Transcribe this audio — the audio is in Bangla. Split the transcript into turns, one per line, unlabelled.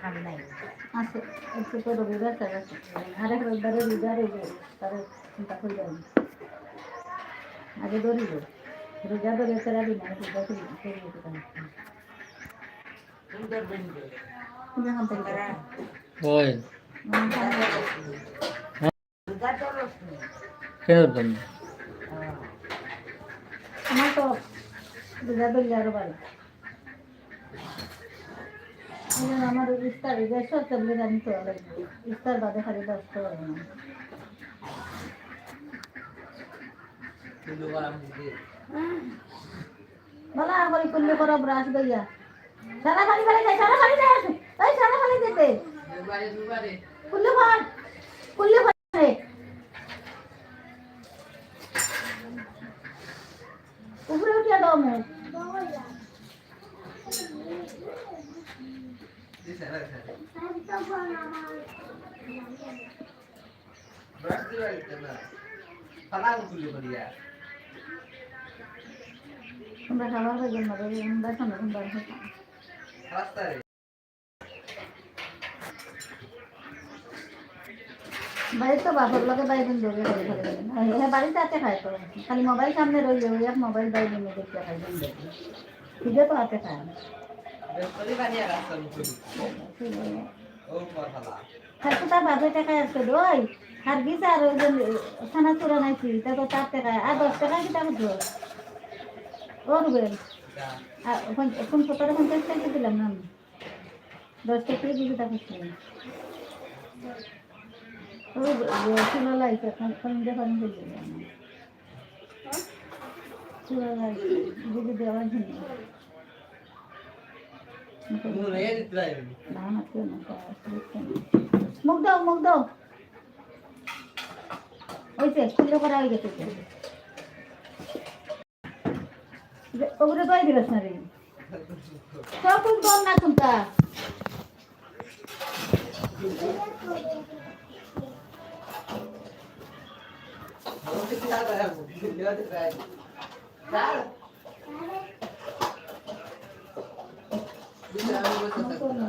আছে একটু তো রবিবার তার আছে আরেক রবিবারে রবিবার এই যে তার চিন্তা করে যাবে আগে ধরিব রোজা ধরে তেরা দিন আগে পূজা করি তুমি এখন থেকে
ওই কেন তুমি
আমার তো রোজা ধরলে আরো বাড়ি আমার ইস্তার গ্যাসও ট্যাবলেট আনতে লাগবে ইস্তার বাদে খালি আসতে পারবো না বলা আমার কুল্লে করো ব্রাশ দইয়া সারা খালি খালি যায় সারা খালি যায় এই সারা খালি যেতে কুল্লে কর কুল্লে করে উপরে উঠে দাও মে
ব্রাশ দিবা না পালাং কুল্লে করিয়া
তোমরা খাবার হয়ে গেল মারে আমরা শোনো তোমরা
রাস্তায়
বাড়িতে তো বাপর লোকে বাইরে ধরে খালি খালি হ্যাঁ বাড়িতে হাতে খায় তো খালি মোবাইল সামনে রইলে ওই এক মোবাইল বাইরে নিয়ে দেখতে খাই ঠিকই তো হাতে খায় খালি তার বাপে টাকায় আসছে ওই আর গিয়েছে আর ওই যে খানা চোরা নাইছি তা তো 4 টাকায় আর 10 টাকায় কি টাকা দিল ও রুবেল এখন 17-50 টাকা দিলাম না 10 টাকা দিয়ে টাকা দিলাম ও চুলা লাইছে এখন যখন দিলাম চুলা লাইছে দিদি দেওয়ার জন্য না না কেউ না মুখ দাও ওইছে খুলে করা হয়ে গেছে ওগুলো দই দিবস না রে সব কুছ বল না কুনটা
আমি